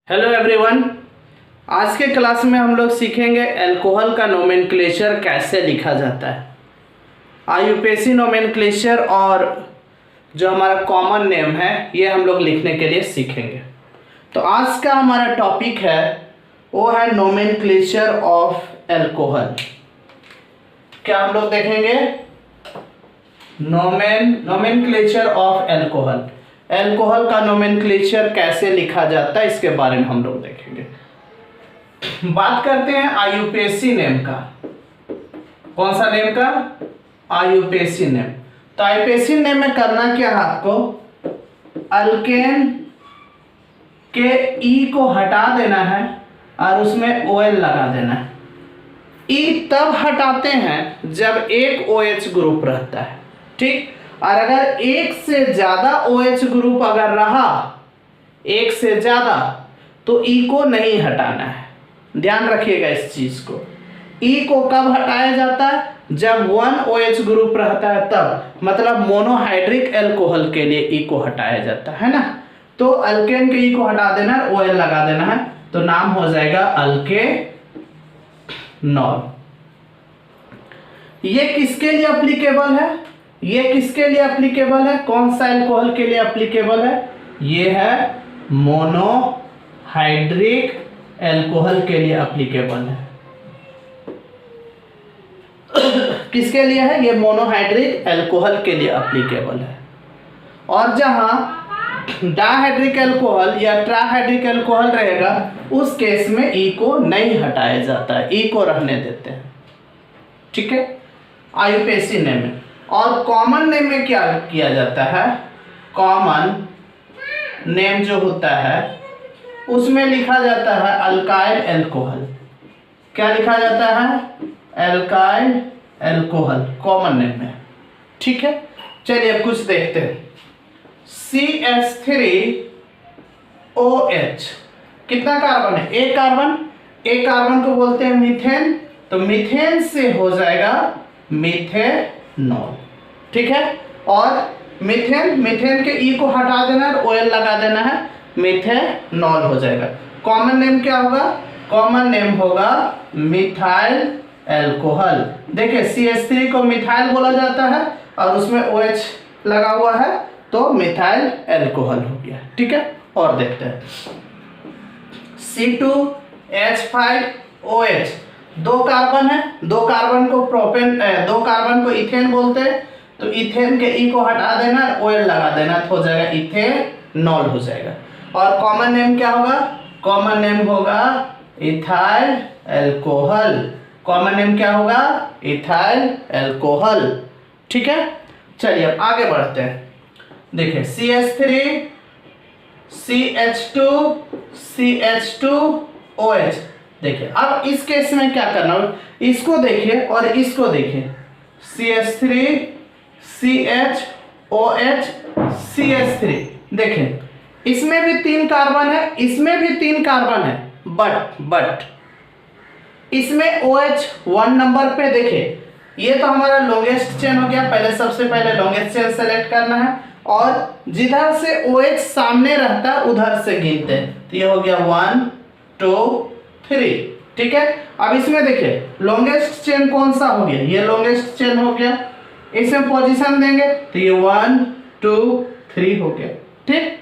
Hello everyone. आज के class में हम लोग सीखेंगे अल्कोहल का नोमेनक्लेचर कैसे लिखा जाता है। आईयूपीएसी नोमेनक्लेचर और जो हमारा कॉमन नेम है ये हम लोग लिखने के लिए सीखेंगे। तो आज का हमारा टॉपिक है वो है नोमेनक्लेचर ऑफ अल्कोहल। क्या हम लोग देखेंगे? Nomenclature of alcohol. अल्कोहल का नोमेनक्लेचर कैसे लिखा जाता है इसके बारे में हम लोग देखेंगे। बात करते हैं आईयूपीएसी नेम का। कौन सा नेम का? IUPAC name. तो आईयूपीएसी नेम में करना क्या है आपको? अल्केन के ई को हटा देना है और उसमें OL लगा देना है। ई तब हटाते हैं जब एक OH ग्रुप रहता है, ठीक। और अगर एक से ज्यादा OH ग्रुप अगर रहा, एक से ज्यादा, तो ई को नहीं हटाना है। ध्यान रखिएगा इस चीज को। ई को कब हटाया जाता है? जब 1 OH ग्रुप रहता है तब, मतलब मोनोहाइड्रिक अल्कोहल के लिए ई को हटाया जाता है ना। तो अल्केन के ई को हटा देना है, OL लगा देना है, तो नाम हो जाएगा अल्केनॉल। ये किसके लिए एप्लीकेबल है? ये किसके लिए एप्लीकेबल है? कौन सा अल्कोहल के लिए एप्लीकेबल है? ये है मोनोहाइड्रिक अल्कोहल के लिए एप्लीकेबल है। किसके लिए है? ये मोनोहाइड्रिक अल्कोहल के लिए एप्लीकेबल है। और जहां डायहाइड्रिक अल्कोहल या ट्राइहाइड्रिक अल्कोहल रहेगा उस केस में ई को नहीं हटाया जाता है, ई को रहने देते हैं, ठीक है, आईयूपीएसी नेम में। और कॉमन नेम में क्या किया जाता है? कॉमन नेम जो होता है उसमें लिखा जाता है अल्काइल अल्कोहल। क्या लिखा जाता है? अल्काइल अल्कोहल कॉमन नेम में, ठीक है। चलिए अब कुछ देखते हैं। CH3OH कितना कार्बन है? एक कार्बन। एक कार्बन को बोलते हैं मीथेन, तो मीथेन से हो जाएगा मिथेनॉल, ठीक है। और मीथेन के ई को हटा देना है, OL लगा देना है, मिथेनॉल हो जाएगा। कॉमन नेम क्या होगा? कॉमन नेम होगा मिथाइल अल्कोहल। देखिए CH3 को मिथाइल बोला जाता है और उसमें OH लगा हुआ है, तो मिथाइल अल्कोहल हो गया, ठीक है। और देखते हैं C2H5OH। दो कार्बन है, दो कार्बन को इथेन बोलते हैं, तो इथेन के ई को हटा देना, OL लगा देना, तो हो जाएगा इथेनॉल हो जाएगा। और कॉमन नेम क्या होगा? कॉमन नेम होगा इथाइल अल्कोहल। कॉमन नेम क्या होगा? इथाइल अल्कोहल, ठीक है। चलिए अब आगे बढ़ते हैं। देखिए CH3 CH2 CH2OH। देखिए अब इस केस में क्या करना है, इसको देखिए और इसको देखिए। CH3 CHOH CH3। देखिए इसमें भी 3 कार्बन है, इसमें भी 3 कार्बन है, बट इसमें OH 1 नंबर पे। देखिए ये तो हमारा लॉन्गेस्ट चेन हो गया। पहले सबसे पहले लॉन्गेस्ट चेन सेलेक्ट करना है और जिधर से OH सामने रहता है उधर से गिनते हैं, तो ये हो गया 1 2 3, ठीक है। अब इसमें देखिए लॉन्गेस्ट चेन कौन सा हो गया? ये लॉन्गेस्ट चेन हो गया। इसमें पोजीशन देंगे तो ये 1 2 3 हो गया, ठीक।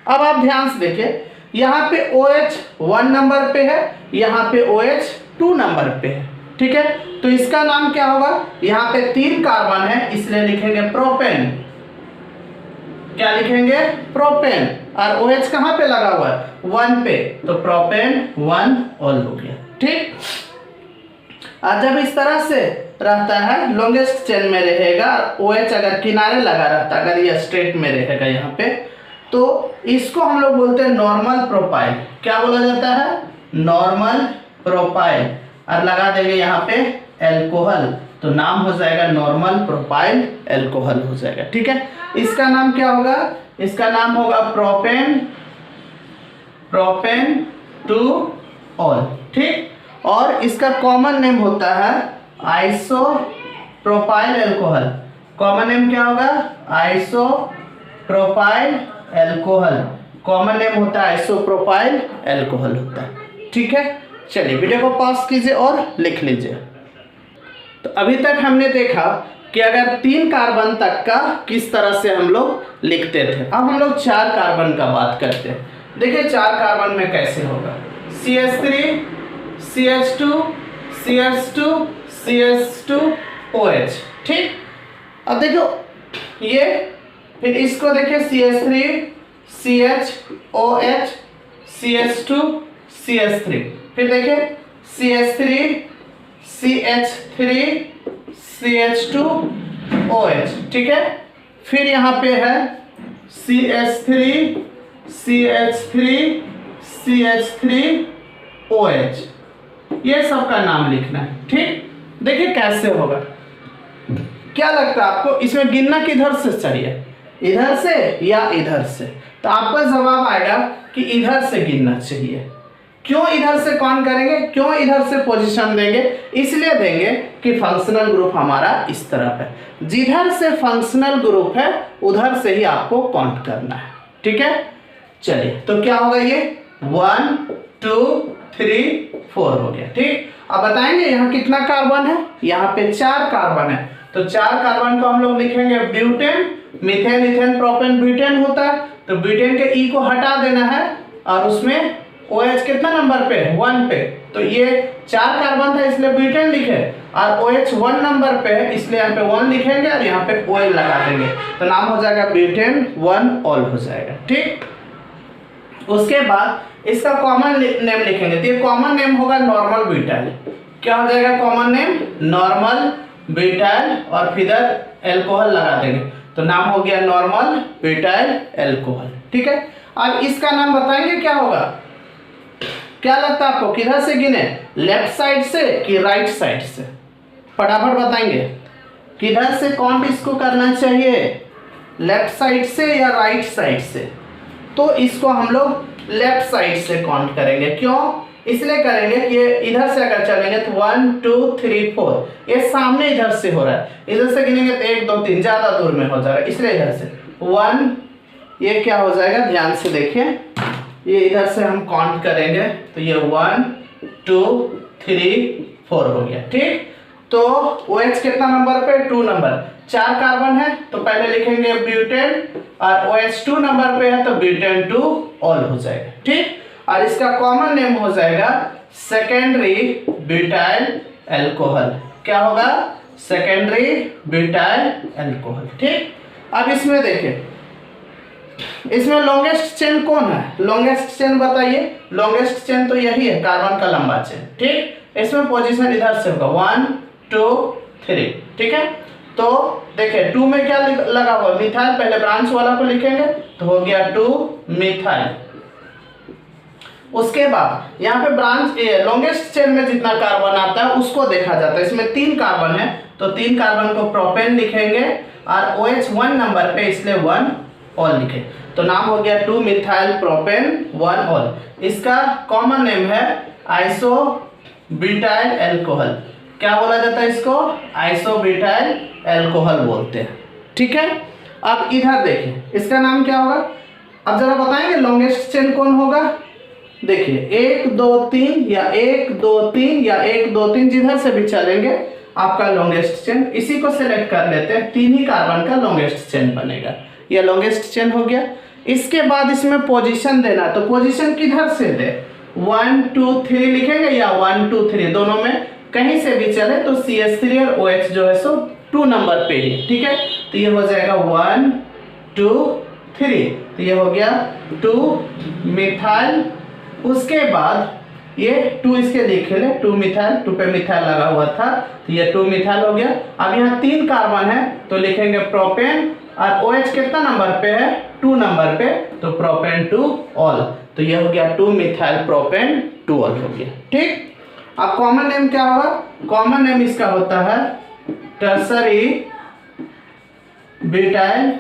अब आप ध्यान से देखिए, यहाँ पे OH 1 नंबर पे है, यहाँ पे OH 2 नंबर पे है, ठीक है। तो इसका नाम क्या होगा? यहाँ पे 3 कार्बन है इसलिए लिखेंगे प्रोपेन। क्या लिखेंगे? प्रोपेन। और OH कहाँ पे लगा हुआ है? 1 पे, तो प्रोपेन 1 हो गया, ठीक। और जब इस तरह से रहता है लॉन्गेस्ट चेन में रहेगा, OH अगर किनारे लगा रहता, अगर ये स्ट्रेट में रहेगा यहाँ पे, तो इसको हम लोग बोलते हैं नॉर्मल प्रोपाइल। क्या बोला जाता है? Normal propyl. और लगा देंगे यहाँ पे अल्कोहल, तो नाम हो जाएगा नॉर्मल प्रोपाइल अल्कोहल हो जाएगा, ठीक है। इसका नाम क्या होगा? इसका नाम होगा प्रोपेन 2ऑल, ठीक। और इसका कॉमन नेम होता है आइसोप्रोपाइल अल्कोहल। कॉमन नेम क्या होगा? Isopropyl alcohol. कॉमन नेम होता है आइसोप्रोपाइल अल्कोहल होता है। ठीक है, चलिए वीडियो को पॉज कीजिए और लिख लीजिए। तो अभी तक हमने देखा कि अगर 3 कार्बन तक का किस तरह से हम लोग लिखते थे। अब हम लोग 4 कार्बन का बात करते हैं। देखिए 4 कार्बन में कैसे होगा, CH3 CH2 CH2 CH2 OH। ठीक, अब देखो ये, फिर इसको देखिए CH3 CHOH CH2 CH3, फिर देखिए CH3 CH3 CH2 OH। ठीक है, फिर यहाँ पे है CH3 CH3 CH3 OH, ये सब का नाम लिखना है। ठीक, देखिए कैसे होगा, क्या लगता है आपको इसमें गिनना किधर से चाहिए, इधर से या इधर से? तो आपका जवाब आएगा कि इधर से गिनना चाहिए। क्यों इधर से कौन करेंगे, क्यों इधर से पोजीशन देंगे? इसलिए देंगे कि फंक्शनल ग्रुप हमारा इस तरफ है, जिधर से फंक्शनल ग्रुप है उधर से ही आपको काउंट करना है। ठीक है, चलिए तो क्या होगा, ये 1 2 3 4 हो गया। ठीक, अब बताएंगे यहाँ कितना कार्बन है, यहाँ पे 4 कार्बन है। तो 4 कार्बन को हम लोग लिखेंगे butane, methane ethane propane butane होता है। तो ब्यूटेन के ई को हटा देना है और उसमें OH कितना नंबर पे है, 1 पे। तो ये 4 कार्बन था इसलिए ब्यूटेन लिखे, और OH 1 नंबर पे है इसलिए यहाँ पे 1 लिखेंगे और यहाँ पे ऑयल लगा देंगे, तो नाम हो जाएगा ब्यूटेन 1 ऑल हो जाएगा। ठीक, उसके बाद इसका कॉमन नेम लिखेंगे। तो ये कॉमन नेम होगा नॉर्मल ब्यूटाइल। क्या हो जाएगा कॉमन नेम, नॉर्मल ब्यूटाइल, और फिर अल्कोहल लगा देंगे, तो नाम हो गया नॉर्मल ब्यूटाइल अल्कोहल। ठीक है, अब इसका नाम बताएंगे क्या होगा, क्या लगता है आपको, किधर से गिने, लेफ्ट साइड से कि राइट साइड से? फटाफट बताएंगे किधर से काउंट इसको करना चाहिए, लेफ्ट साइड से या राइट साइड से? तो इसको हम लोग लेफ्ट साइड से काउंट करेंगे। क्यों? इसलिए करेंगे कि ये इधर से अगर चलेंगे तो 1 2 3 4, ये सामने इधर से हो रहा है, इधर से गिनेंगे तो 1 2 3 ज्यादा दूर में हो जाएगा, इसलिए इधर से 1, ये क्या हो जाएगा, ध्यान से देखिए, ये इधर से हम काउंट करेंगे तो ये 1 2 3 4 हो गया। ठीक, तो OH कितना नंबर पे, 2 नंबर, 4 कार्बन है तो पहले लिखेंगे ब्यूटेन, और OH 2 नंबर पे है तो ब्यूटेन 2 ऑल हो जाएगा। ठीक, और इसका कॉमन नेम हो जाएगा सेकेंडरी ब्यूटाइल अल्कोहल। क्या होगा, सेकेंडरी ब्यूटाइल अल्कोहल। ठीक, अब इसमें देखिए, इसमें लॉन्गेस्ट चेन कौन है, लॉन्गेस्ट चेन बताइए। लॉन्गेस्ट चेन तो यही है, कार्बन का लंबा चेन। ठीक, इसमें पोजीशन इधर से होगा 1 2 3। ठीक है, तो देखिए 2 में क्या लगा हुआ, मिथाइल, पहले ब्रांच वाला को लिखेंगे तो हो गया 2 मिथाइल। उसके बाद यहाँ पे ब्रांच लॉन्गेस्ट चेन में जितना कार्बन आता है उसको देखा जाता है। इसमें 3 कार्बन है तो 3 कार्बन को प्रोपेन लिखेंगे, और OH 1 नंबर पे इसलिए 1 ऑल लिखे, तो नाम हो गया 2 मिथाइल प्रोपेन 1 ऑल। इसका कॉमन नेम है आइसोब्यूटाइल अल्कोहल। क्या बोला जाता है इसको, आइसोब्यूटाइल अल्कोहल बोलते हैं। ठीक है, अब इधर देखिए इसका नाम क्या होगा, अब जरा बताएंगे लॉन्गेस्ट चेन कौन होगा। देखिए 1 2 3 या 1 2 3 या 1 2 3, जिधर से भी चलेंगे आपका लॉन्गेस्ट चेन, इसी को सिलेक्ट कर लेते हैं, 3 ही कार्बन का लॉन्गेस्ट चेन बनेगा, यह लॉन्गेस्ट चेन हो गया। इसके बाद इसमें पोजीशन देना, तो पोजीशन किधर से दे, 1 2 3 लिखेंगे या 1 2 3, दोनों में कहीं से भी चले तो CH3 और OH जो है सो 2 नंबर पे ही। ठीक है, तो ये हो जाएगा 1 2 3, तो ये हो गया 2 मिथाइल। उसके बाद ये 2 इसके लिखे ले, 2 मिथाइल, 2 पे मिथाइल लगा हुआ था तो ये 2 मिथाइल हो गया। अब यहाँ 3 कार्बन है तो लिखेंगे प्रोपेन, और OH कितना नंबर पे है, 2 नंबर पे, तो प्रोपेन 2 ऑल, तो ये हो गया 2 मिथाइल प्रोपेन 2 ऑल हो गया। ठीक, अब कॉमन नेम क्या होगा, कॉमन नेम इसका होता है tertiary butyl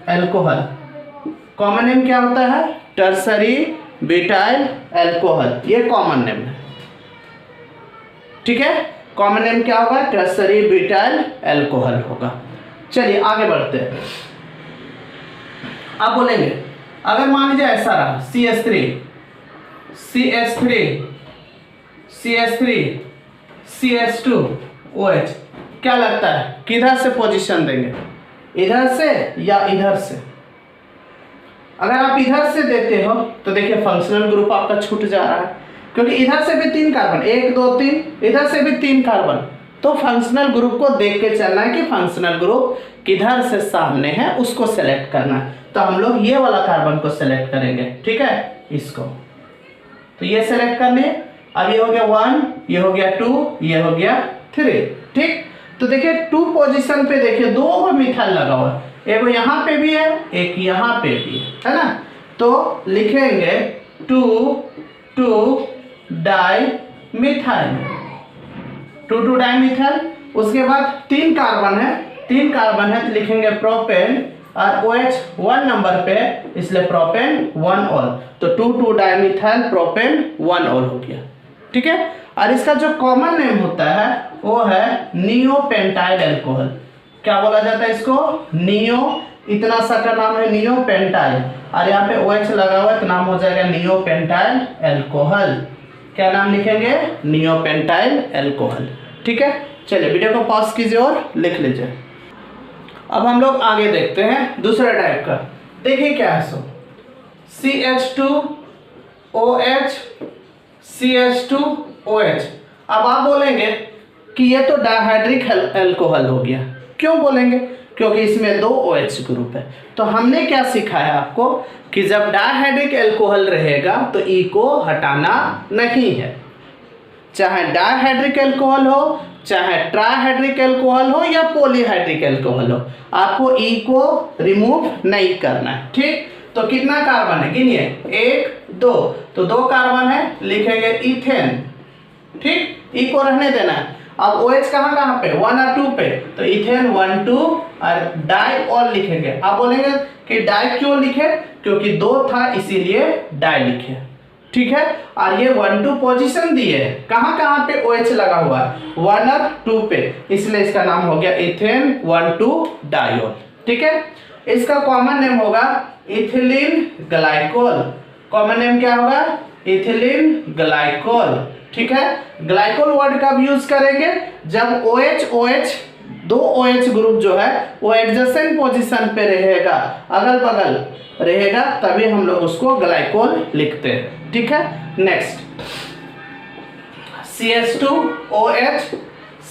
alcohol. Common name क्या होता है, टर्सरी ब्यूटाइल अल्कोहल, ये कॉमन नेम है। ठीक है, कॉमन नेम क्या होगा, टर्सरी ब्यूटाइल अल्कोहल होगा। चलिए आगे बढ़ते हैं। अब बोलेंगे अगर मान लीजिए ऐसा रहा CH3 CH2 OH, क्या लगता है किधर से पोजीशन देंगे, इधर से या इधर से? अगर आप इधर से देते हो तो देखिए फंक्शनल ग्रुप आपका छूट जा रहा है, क्योंकि इधर से भी 3 कार्बन, 1 2 3, इधर से भी 3 कार्बन, तो फंक्शनल ग्रुप को देख के चलना है कि फंक्शनल ग्रुप किधर से सामने है, उसको सेलेक्ट करना है। तो हम लोग ये वाला कार्बन को सेलेक्ट करेंगे, ठीक है, इसको तो ये सेलेक्ट करने। अब ये हो गया 1, ये हो गया 2, ये हो गया 3, ठीक। तो देखिए 2 पोजीशन पे देखिए 2 मिथाइल लगा हुआ है, एक यहाँ पे भी है, एक यहाँ पे भी है ना। तो लिखेंगे 2,2-डाई-मिथाइल, 2,2-डाई-मिथाइल। उसके बाद 3 कार्बन है, 3 कार्बन है तो लिखेंगे प्रोपेन, और OH 1 नंबर पे इसलिए प्रोपेन 1 ऑल, तो 2,2-डाई-मिथाइल प्रोपेन 1 ऑल हो गया, ठीक है। और इसका जो कॉमन नेम होता है वो है नियोपेंटाइल अल्कोहल। क्या बोला जाता है इसको? नियो, इतना सा का नाम है नियोपेंटाइल, और यहाँ पे OH लगा हुआ है तो नाम हो जाएगा नियोपेंटाइल अल्कोहल। क्या नाम लिखेंगे? नियोपेंटाइल अल्कोहल, ठीक है। चलिए वीडियो को पॉज कीजिए और लिख लीजिए। अब हम लोग आगे देखते हैं दूसरे टाइप का। देखिए क्या है सो CH2OH CH2OH। अब आप बोलेंगे कि ये तो डायहाइड्रिक अल्कोहल हो गया। क्यों बोलेंगे? क्योंकि इसमें 2 OH ग्रुप है। तो हमने क्या सिखाया आपको कि जब डायहाइड्रिक अल्कोहल रहेगा तो ई को हटाना नहीं है, चाहे डायहाइड्रिक अल्कोहल हो, चाहे ट्राइहाइड्रिक अल्कोहल हो या पॉलीहाइड्रिक अल्कोहल हो, आपको ई को रिमूव नहीं करना है, ठीक। तो कितना कार्बन है गिनिए, 1 2, तो 2 कार्बन है, लिखेंगे इथेन, ठीक, ई को रहने देना है। अब OH कहाँ कहाँ पे, 1 और 2 पे, तो इथेन 1 2 और डाई ऑल लिखेंगे। आप बोलेंगे कि डाई क्यों लिखे? क्योंकि 2 था इसीलिए डाई लिखे, ठीक है। और ये 1 2 पोजीशन दिए, कहाँ कहाँ पे OH लगा हुआ है, 1 और 2 पे, इसलिए इसका नाम हो गया इथेन 1 2 डाइऑल, ठीक है। इसका कॉमन नेम होगा इथिलीन ग्लाइकोल। कॉमन नेम क्या होगा? इथिलीन ग्लाइकोल, ठीक है। ग्लाइकोल वर्ड कब यूज करेंगे? जब OH 2 OH ग्रुप जो है वो एडजेसेंट पोजीशन पे रहेगा, अगल बगल रहेगा, तभी हम लोग उसको ग्लाइकोल लिखते हैं, ठीक है। Next CH2OH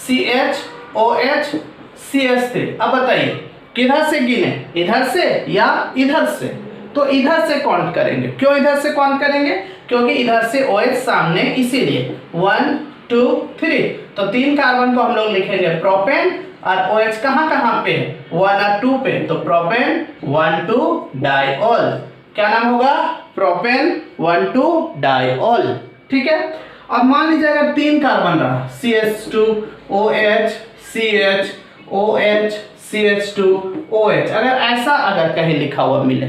CHOH CH3। अब बताइए किधर से गिने, इधर से या इधर से? तो इधर से काउंट करेंगे। क्यों इधर से काउंट करेंगे? क्योंकि इधर से OH सामने, इसीलिए 1 2 3, तो 3 कार्बन को हम लोग लिखेंगे प्रोपेन, और OH कहाँ कहाँ पे है, 1 और 2 पे, तो प्रोपेन 1 2 डाइऑल। क्या नाम होगा? प्रोपेन 1 2 डाइऑल, ठीक है। अब मान लीजिए अगर 3 कार्बन रहा, CH2OH CHOH CH2OH, अगर कहीं लिखा हुआ मिले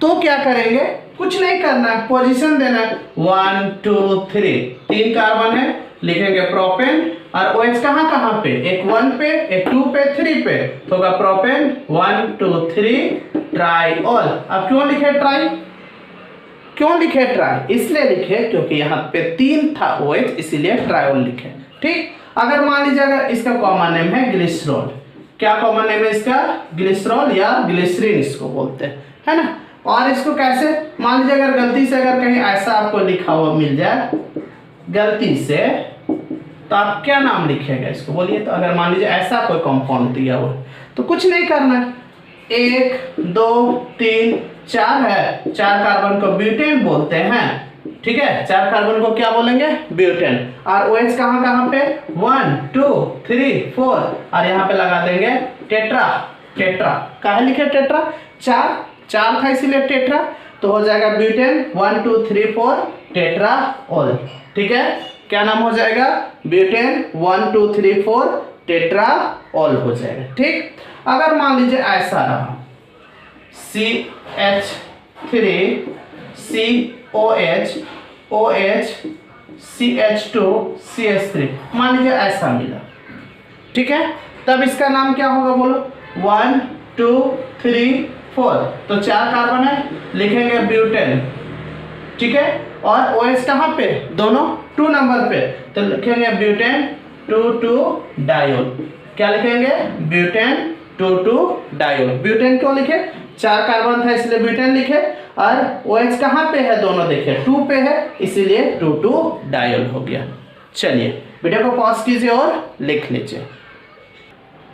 तो क्या करेंगे? कुछ नहीं करना है, पोजीशन देना है, 1 2 3, 3 कार्बन है, लिखेंगे प्रोपेन, और OH कहाँ कहाँ पे, एक 1 पे, एक 2 पे, 3 पे, तो होगा प्रोपेन 1 2 3 ट्राइऑल। अब क्यों लिखे ट्राई? क्यों लिखे ट्राई? इसलिए लिखे क्योंकि यहाँ पे 3 था OH, इसीलिए ट्राइऑल लिखे, ठीक। अगर मान लीजिए अगर इसका कॉमन नेम है ग्लिसरॉल, क्या कॉमन नेम है इसका? ग्लिसरॉल या ग्लिसरीन इसको बोलते हैं, है ना। और इसको कैसे, मान लीजिए अगर गलती से अगर कहीं ऐसा आपको लिखा हुआ मिल जाए गलती से, तो आप क्या नाम लिखेगा इसको बोलिए? तो अगर मान लीजिए ऐसा कोई कंपाउंड दिया हुआ तो कुछ नहीं करना, 1 2 3 4 है, 4 कार्बन को ब्यूटेन बोलते हैं, ठीक है। 4 कार्बन को क्या बोलेंगे? ब्यूटेन। और OH कहाँ कहाँ पे, 1 2 3 4, और यहाँ पे लगा देंगे टेट्रा। टेट्रा काहे लिखे टेट्रा? 4 था इसीलिए टेट्रा, तो हो जाएगा ब्यूटेन 1 2 3 4 टेट्राऑल, ठीक है। क्या नाम हो जाएगा? ब्यूटेन 1 2 3 4 टेट्राऑल हो जाएगा, ठीक। अगर मान लीजिए ऐसा रहा CH3 COH OH CH2 CH3, मान लीजिए ऐसा मिला, ठीक है। तब इसका नाम क्या होगा बोलो? 1 2 3 4, तो 4 कार्बन है, लिखेंगे ब्यूटेन, ठीक है। और OH कहाँ पे, दोनों 2 नंबर पे, तो लिखेंगे ब्यूटेन 2,2 डायोल। क्या लिखेंगे, ब्यूटेन 2,2 डायोल। ब्यूटेन क्यों लिखे, 4 कार्बन था इसलिए ब्यूटेन लिखे, और OH कहाँ पे है, दोनों देखिए 2 पे है इसीलिए 2,2 डायोल हो गया। चलिए वीडियो को पॉज कीजिए और लिख लीजिए।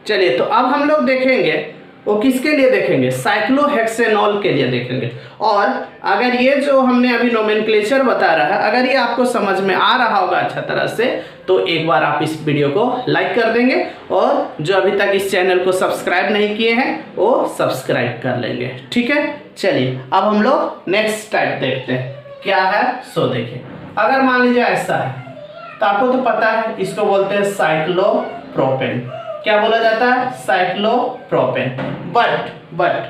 चलिए तो अब हम लोग देखेंगे वो किसके लिए देखेंगे, साइक्लोहेक्सेनॉल के लिए देखेंगे। और अगर ये जो हमने अभी नोमेनक्लेचर बता रहा है, अगर ये आपको समझ में आ रहा होगा अच्छा तरह से, तो एक बार आप इस वीडियो को लाइक कर देंगे, और जो अभी तक इस चैनल को सब्सक्राइब नहीं किए हैं वो सब्सक्राइब कर लेंगे, ठीक है। चलिए अब हम लोग नेक्स्ट टाइप देखते हैं क्या है। सो देखिए, अगर मान लीजिए ऐसा है, तो आपको तो पता है इसको बोलते हैं साइक्लोप्रोपेन। क्या बोला जाता है, साइक्लोप्रोपेन। बट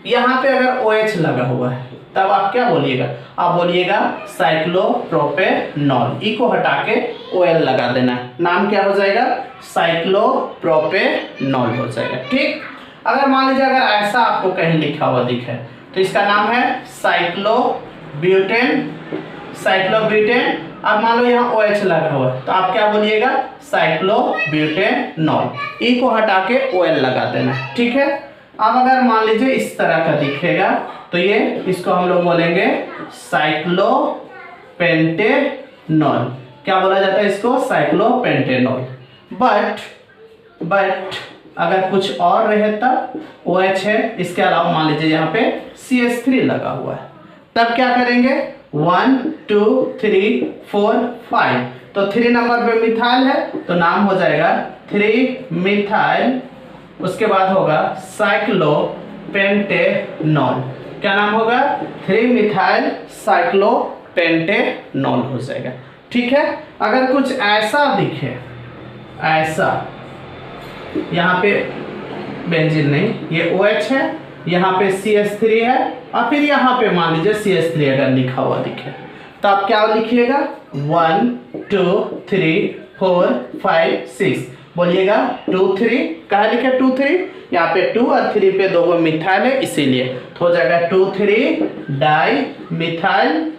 यहाँ पे अगर OH लगा हुआ है तब आप क्या बोलिएगा, आप बोलिएगा साइक्लोप्रोपेनॉल। ई को हटा के OL लगा देना है, नाम क्या हो जाएगा, साइक्लोप्रोपेनॉल हो जाएगा, ठीक। अगर मान लीजिए अगर ऐसा आपको कहीं लिखा हुआ दिखे तो इसका नाम है साइक्लोब्यूटेन। साइक्लोब्यूटेन, अब मान लो यहाँ OH लगा हुआ है तो आप क्या बोलिएगा, साइक्लोब्यूटेनॉल। ई को हटा के OL लगा देना, ठीक है। अब अगर मान लीजिए इस तरह का दिखेगा तो ये इसको हम लोग बोलेंगे साइक्लोपेंटेनॉल। क्या बोला जाता है इसको, साइक्लोपेंटेनॉल। बट अगर कुछ और रहे तब OH है, इसके अलावा मान लीजिए यहाँ पे CH3 लगा हुआ है, तब क्या करेंगे, 1 2 3 4 5, तो 3 नंबर पे मिथाइल है तो नाम हो जाएगा 3 मिथाइल। उसके बाद होगा साइक्लोपेंटेनॉल। क्या नाम होगा, 3 मिथाइल साइक्लोपेंटेनॉल हो जाएगा, ठीक है। अगर कुछ ऐसा दिखे, ऐसा यहाँ पे बेंजीन नहीं, ये OH है, यहाँ पे CH3 है, और फिर यहाँ पे मान लीजिए CH3 अगर लिखा हुआ दिखे तो आप क्या लिखिएगा, 1 2 3 4 5 6 बोलिएगा 2 3। कहाँ लिखे 2 3, यहाँ पे 2 और 3 पे 2 मिथाइल है इसीलिए, तो हो जाएगा 2 3 डाई मिथाइल।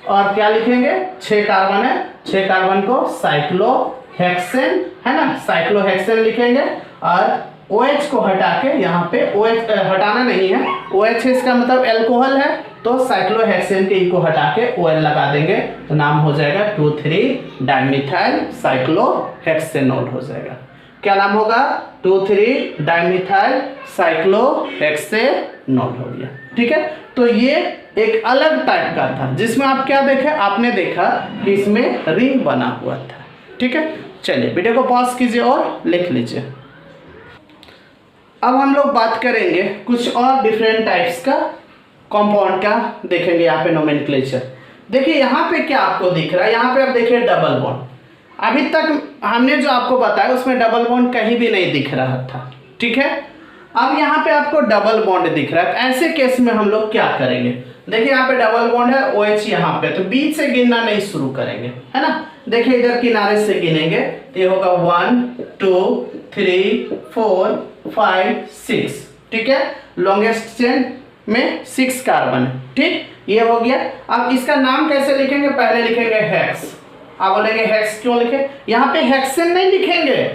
और क्या लिखेंगे, 6 कार्बन है, 6 कार्बन को साइक्लोहेक्सेन है ना, साइक्लोहेक्सेन लिखेंगे। और OH को हटा के यहाँ पे OH हटाना नहीं है, OH इसका मतलब एल्कोहल है, तो साइक्लोहेक्सेन के ई को हटा के OL लगा देंगे तो नाम हो जाएगा 2 3 डाइमिथाइल साइक्लोहेक्सेनॉल हो जाएगा। क्या नाम होगा, 2 3 डाइमिथाइल साइक्लोहेक्सेनॉल हो गया, ठीक है। तो ये एक अलग टाइप का था जिसमें आप क्या देखे, आपने देखा कि इसमें रिंग बना हुआ था, ठीक है। चलिए वीडियो को पॉज कीजिए और लिख लीजिए। अब हम लोग बात करेंगे कुछ और डिफरेंट टाइप्स का कंपाउंड का, देखेंगे यहाँ पे नोमेनक्लेचर। देखिए यहाँ पे क्या आपको दिख रहा है, यहाँ पे आप देखिए डबल बॉन्ड। अभी तक हमने जो आपको बताया उसमें डबल बॉन्ड कहीं भी नहीं दिख रहा था, ठीक है। अब यहाँ पे आपको डबल बॉन्ड दिख रहा है, तो ऐसे केस में हम लोग क्या करेंगे, देखिए यहाँ पे डबल बॉन्ड है, OH यहाँ पे, तो बीच से गिनना नहीं शुरू करेंगे, है ना। देखिए इधर किनारे से गिनेंगे तो ये होगा 1 2 3 4 5 6, ठीक है। लॉन्गेस्ट चेन में 6 कार्बन है, ठीक, ये हो गया। अब इसका नाम कैसे लिखेंगे, पहले लिखेंगे हेक्स। आप बोलेंगे हेक्स क्यों लिखे, यहाँ पे हेक्सेन नहीं लिखेंगे,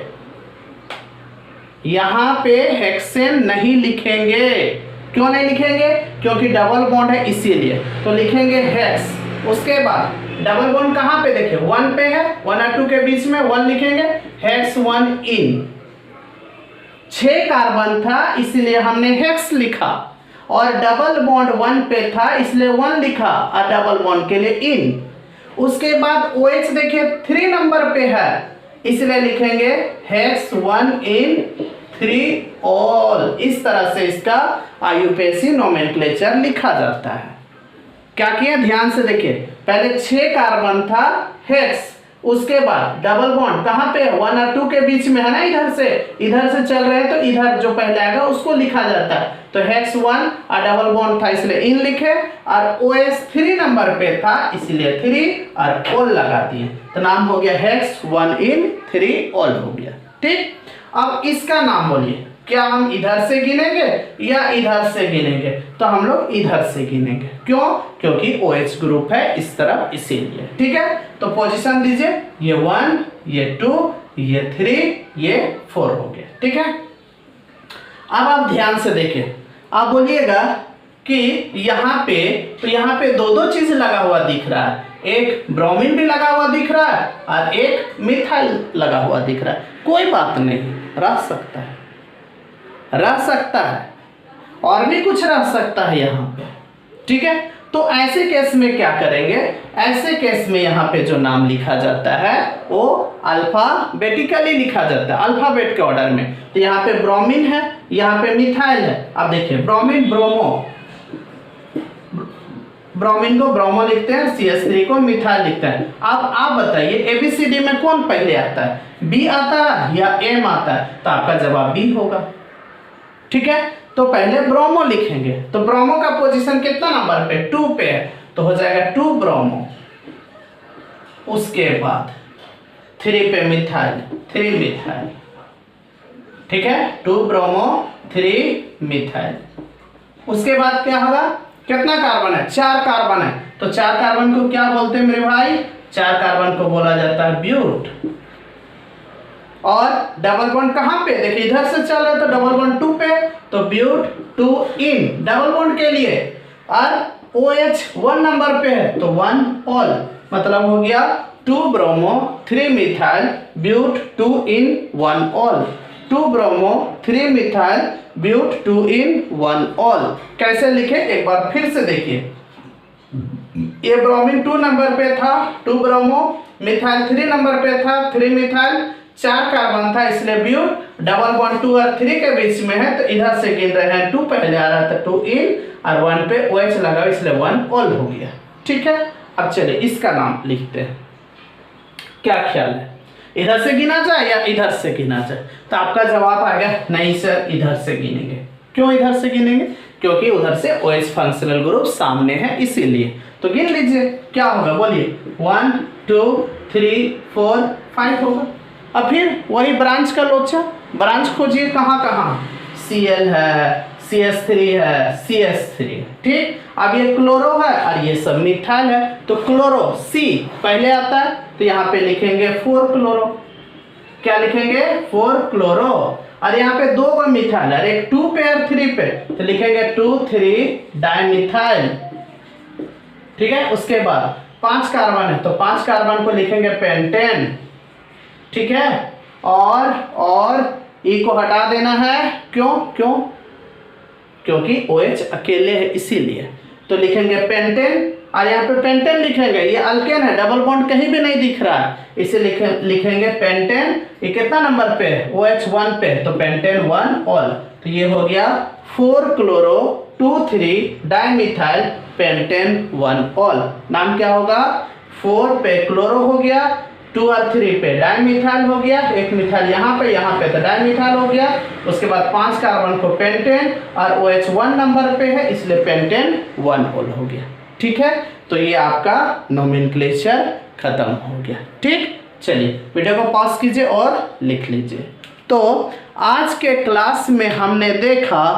यहाँ पे हेक्सेन नहीं लिखेंगे। क्यों नहीं लिखेंगे, क्योंकि डबल बॉन्ड है इसीलिए, तो लिखेंगे हेक्स। उसके बाद डबल बॉन्ड कहाँ पे, देखिए 1 पे है, 1 और 2 के बीच में 1 लिखेंगे, हेक्स 1 इन। 6 कार्बन था इसलिए हमने हेक्स लिखा, और डबल बॉन्ड 1 पे था इसलिए 1 लिखा, और डबल बॉन्ड के लिए इन। उसके बाद OH देखिए 3 नंबर पे है इसलिए लिखेंगे हेक्स 1 इन 3 ऑल। इस तरह से इसका IUPAC नोमेनक्लेचर लिखा जाता है। क्या किया, ध्यान से देखिए, पहले 6 कार्बन था हेक्स, उसके बाद डबल बॉन्ड कहाँ पे, 1 और 2 के बीच में है ना, इधर से चल रहे हैं तो इधर जो पहले आएगा उसको लिखा जाता है, तो हेक्स 1 और डबल बॉन्ड था इसलिए इन लिखे, और OH 3 नंबर पे था इसलिए 3 और ऑल लगा दिए, तो नाम हो गया हेक्स 1 इन 3 ऑल हो गया, ठीक। अब इसका नाम बोलिए, क्या हम इधर से गिनेंगे या इधर से गिनेंगे? तो हम लोग इधर से गिनेंगे। क्यों? क्योंकि OH ग्रुप है इस तरफ, इसीलिए। ठीक है, तो पोजीशन दीजिए, ये 1, ये 2, ये 3, ये 4 हो गया। ठीक है, अब आप ध्यान से देखिए, आप बोलिएगा कि यहाँ पे, तो यहाँ पे दो दो चीज लगा हुआ दिख रहा है, एक ब्रोमीन भी लगा हुआ दिख रहा है और एक मिथाइल लगा हुआ दिख रहा है। कोई बात नहीं, रह सकता है, रह सकता है, और भी कुछ रह सकता है यहाँ पे। ठीक है, तो ऐसे केस में क्या करेंगे? ऐसे केस में यहाँ पे जो नाम लिखा जाता है वो अल्फाबेटिकली लिखा जाता है, अल्फाबेट के ऑर्डर में। तो यहाँ पे ब्रोमीन है, यहाँ पे मिथाइल है। अब देखिए, ब्रोमीन ब्रोमो, ब्रोमीन को ब्रोमो लिखते हैं, CH3 को मिथाइल लिखते हैं। अब आप बताइए ABCD में कौन पहले आता है, B आता है या M आता है? तो आपका जवाब B होगा। ठीक है, तो पहले ब्रोमो लिखेंगे, तो ब्रोमो का पोजीशन कितना नंबर पे? 2 पे है, तो हो जाएगा 2 ब्रोमो। उसके बाद 3 पे मिथाइल, 3 मिथाइल। ठीक है, 2 ब्रोमो 3 मिथाइल। उसके बाद क्या होगा? कितना कार्बन है? 4 कार्बन है, तो 4 कार्बन को क्या बोलते हैं मेरे भाई? 4 कार्बन को बोला जाता है ब्यूट। और डबल बॉन्ड कहाँ पे? देखिए इधर से चल रहे तो डबल बॉन्ड 2 पे, तो ब्यूट 2 इन डबल बॉन्ड के लिए। और OH 1 नंबर पे है, तो 1 ऑल, मतलब हो गया 2 bromo 3 methyl but 2 en 1 ol. 2 bromo 3 methyl but 2 en 1 ol. कैसे लिखे एक बार फिर से देखिए, ये ब्रोमीन 2 नंबर पे था, 2 ब्रोमो, मिथाइल 3 नंबर पे था, 3 मिथाइल, 4 कार्बन था, इसलिए ब्यूट, डबल बॉन्ड 2 और 3 के बीच में है, तो इधर से गिन रहे हैं, 2 पहले आ रहा था, 2 इन और 1 पे OH लगा, इसलिए 1 ऑल हो गया। ठीक है, अब चलिए इसका नाम लिखते हैं। क्या ख्याल है, इधर से गिना जाए या इधर से गिना जाए? तो आपका जवाब आएगा नहीं सर, इधर से गिनेंगे। क्यों इधर से गिनेंगे? क्योंकि उधर से OH फंक्शनल ग्रुप सामने है, इसीलिए। तो गिन लीजिए, क्या होगा बोलिए? 1 2 3 4 5 होगा। अब फिर वही ब्रांच का लोचा, ब्रांच खोजिए कहाँ कहाँ? Cl है, CH3 है, CH3। ठीक, अब ये क्लोरो है और ये सब मिथाइल है, तो क्लोरो C पहले आता है, तो यहाँ पे लिखेंगे 4 क्लोरो। क्या लिखेंगे? 4 क्लोरो। और यहाँ पे 2 मिथाइल है, एक 2 पे और 3 पे, तो लिखेंगे 2 3 डाइमिथाइल। ठीक है, उसके बाद 5 कार्बन है, तो 5 कार्बन को लिखेंगे पेंटेन। ठीक है, और E को हटा देना है। क्यों? क्योंकि OH अकेले है, इसीलिए। तो लिखेंगे पेंटेन, और यहाँ पे पेंटेन लिखेंगे, ये अल्केन है, डबल बॉन्ड कहीं भी नहीं दिख रहा है, इसे लिखेंगे पेंटेन। ये कितना नंबर पे है? OH 1 पे, तो पेंटेन 1 ऑल। तो ये हो गया 4 क्लोरो 2 3 डाइमिथाइल पेंटेन 1 ऑल। नाम क्या होगा? 4 पे क्लोरो हो गया, 2 और 3 पे डाइमिथाइल हो गया, एक मिथाइल यहाँ पे तो डाइमिथाइल हो गया। उसके बाद 5 कार्बन को पेंटेन, और OH 1 नंबर पे है, इसलिए पेंटेन 1 ऑल हो गया। ठीक है, तो ये आपका नोमेनक्लेचर खत्म हो गया। ठीक, चलिए वीडियो को पॉज कीजिए और लिख लीजिए। तो आज के क्लास में हमने देखा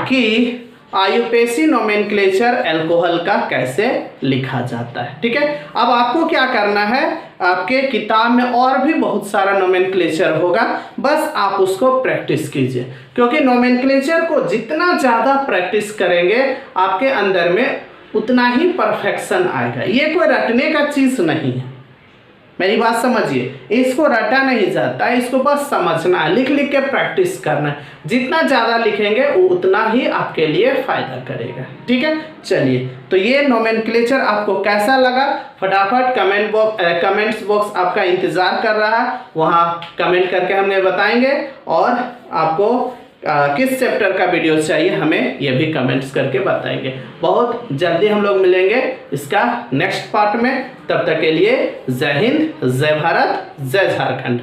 कि आयुपेसी नोमेनक्लेचर अल्कोहल का कैसे लिखा जाता है। ठीक है, अब आपको क्या करना है, आपके किताब में और भी बहुत सारा नोमेनक्लेचर होगा, बस आप उसको प्रैक्टिस कीजिए, क्योंकि नोमेनक्लेचर को जितना ज़्यादा प्रैक्टिस करेंगे आपके अंदर में उतना ही परफेक्शन आएगा। ये कोई रटने का चीज़ नहीं है, मेरी बात समझिए, इसको रटा नहीं जाता, इसको बस समझना है, लिख लिख के प्रैक्टिस करना है। जितना ज़्यादा लिखेंगे वो उतना ही आपके लिए फ़ायदा करेगा। ठीक है, चलिए, तो ये नोमेनक्लेचर आपको कैसा लगा? फटाफट कमेंट्स बॉक्स आपका इंतज़ार कर रहा है, वहाँ कमेंट करके हमें बताएंगे, और आपको किस चैप्टर का वीडियो चाहिए हमें ये भी कमेंट्स करके बताएंगे। बहुत जल्दी हम लोग मिलेंगे इसका नेक्स्ट पार्ट में। तब तक के लिए जय हिंद, जय भारत, जय झारखंड।